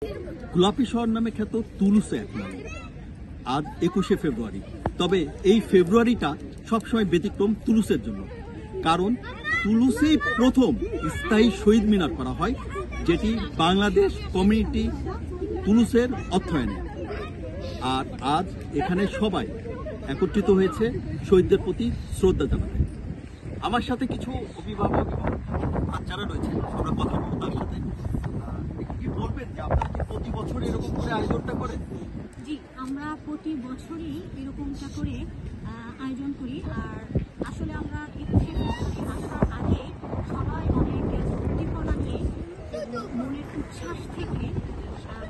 গোলাপি শহর নামে খ্যাত তুলুসে এক নামে আজ 21শে ফেব্রুয়ারি। তবে এই ফেব্রুয়ারিটা সবসময় ব্যতিক্রম তুলুসের জন্য, কারণ তুলুসেই প্রথম স্থায়ী শহীদ মিনার করা হয়, যেটি বাংলাদেশ কমিউনিটি তুলুসের অর্থায়নে। আর আজ এখানে সবাই একত্রিত হয়েছে শহীদদের প্রতি শ্রদ্ধা জানাতে। আমার সাথে কিছু অভিভাবক এবং বাচ্চারা রয়েছে, আমরা কথা বলবো তার সাথে। কি বলবেন যে আপনারা কি প্রতি বছর এরকম করে আয়োজনটা করেন? জি, আমরা প্রতি বছরই এরকমটা করে আয়োজন করি। আর আসলে আমরা 21শে ফেব্রুয়ারি আসার আগে সবাই অনেক উদ্দীপনা নিয়ে মনের উচ্ছ্বাস থেকে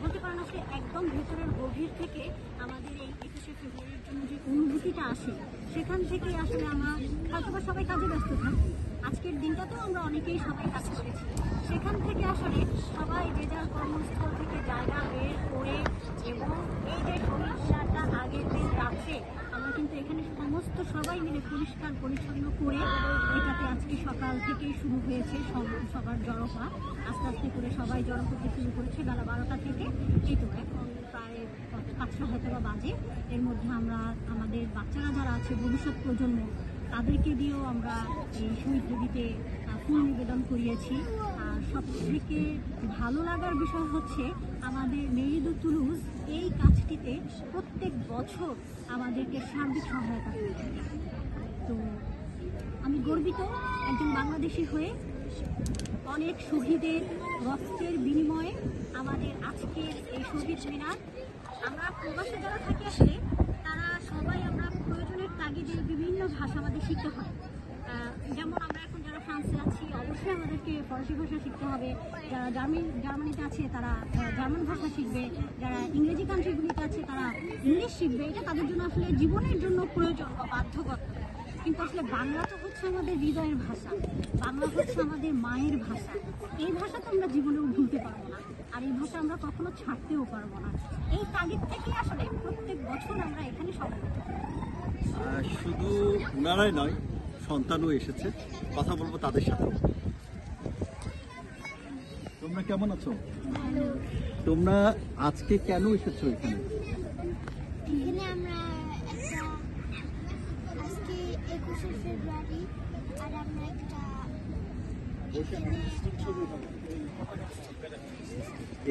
বলতে পারেন আসলে একদম ভেতরের গভীর থেকে আমাদের এই 21শে ফেব্রুয়ারির জন্য যে অনুভূতিটা আসে, সেখান থেকে আসলে আমরা হয়তো সবাই কাজে ব্যস্ত থাকি। আজকের দিনটাতেও আমরা অনেকেই সবাই কাজ করেছি। সেখান থেকে আসলে সবাই যে যার কর্মস্থল থেকে জায়গা বের করে এবং এই যে সমস্যাটা আগের দিন রাত্রে আমরা কিন্তু এখানে সমস্ত সবাই মিলে পরিষ্কার পরিচ্ছন্ন করে এটাতে আজকে সকাল থেকেই শুরু হয়েছে সবার জড়ো হওয়া। আস্তে আস্তে করে সবাই জড়ো করতে শুরু করেছে বেলা 12টা থেকে। এই তো এখন প্রায় 5টা হয়তো বা বাজে। এর মধ্যে আমরা আমাদের বাচ্চারা যারা আছে ভবিষ্যৎ প্রজন্ম, তাদেরকে দিয়েও আমরা এই শহীদ বেদিতে ফুল নিবেদন করিয়েছি। আর সবথেকে ভালো লাগার বিষয় হচ্ছে আমাদের মেরি দু তুলুস এই কাজটিতে প্রত্যেক বছর আমাদেরকে সার্বিক সহায়তা করে থাকে। তো আমি গর্বিত একজন বাংলাদেশি হয়ে। অনেক শহীদের রক্তের বিনিময়ে আমাদের আজকের এই শহীদ মিনার। আমরা প্রবাসে যারা থাকি আসলে তারা সবাই আমরা প্রয়োজনের তাগিদে বিভিন্ন ভাষা আমাদের শিখতে হয়। যেমন আমরা এখন যারা ফ্রান্সে আছি অবশ্যই আমাদেরকে ফরাসি ভাষা শিখতে হবে, যারা জার্মানিতে আছে তারা জার্মান ভাষা শিখবে, যারা ইংরেজি কান্ট্রিগুলিতে আছে তারা ইংলিশ শিখবে। এটা তাদের জন্য আসলে জীবনের জন্য প্রয়োজন বা বাধ্যগত। কিন্তু আসলে বাংলা তো হচ্ছে আমাদের হৃদয়ের ভাষা, বাংলা হচ্ছে আমাদের মায়ের ভাষা। এই ভাষা তো আমরা জীবনেও ভুলতে পারবো না, আর এই ভাষা আমরা কখনো ছাড়তেও পারবো না। এই তাগিদ থেকে আসলে প্রত্যেক বছর আমরা এখানে সবাই শুধু ওনারাই নয়, সন্তানও এসেছে, কথা বলবো তাদের সাথে। তোমরা কেমন আছো? তোমরা আজকে কেন এসেছো এখানে? এখানে আমরা একটা আজকে 21শে ফেব্রুয়ারি, আর আমরা একটা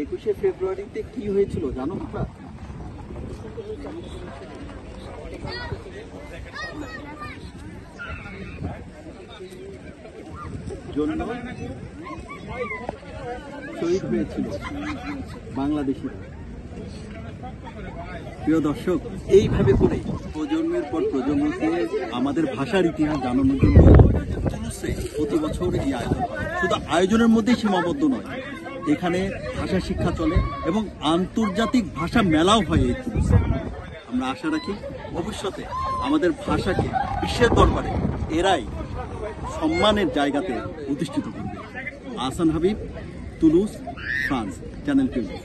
21শে ফেব্রুয়ারিতে কি হয়েছিল জানো তোমরা? জন্য শহীদ হয়েছিল বাংলাদেশিরা। প্রিয় দর্শক, এইভাবে করে প্রজন্মের পর প্রজন্মকে আমাদের ভাষার ইতিহাস জানানোর জন্য প্রতি বছর এই আয়োজন। শুধু আয়োজনের মধ্যেই সীমাবদ্ধ নয়, এখানে ভাষা শিক্ষা চলে এবং আন্তর্জাতিক ভাষা মেলাও হয় এই তুলুসে। আমরা আশা রাখি ভবিষ্যতে আমাদের ভাষাকে বিশ্বের দরবারে এরাই সম্মানের জায়গাতে প্রতিষ্ঠিত করবে। Ahsan Habib, Toulouse, France, Channel 24।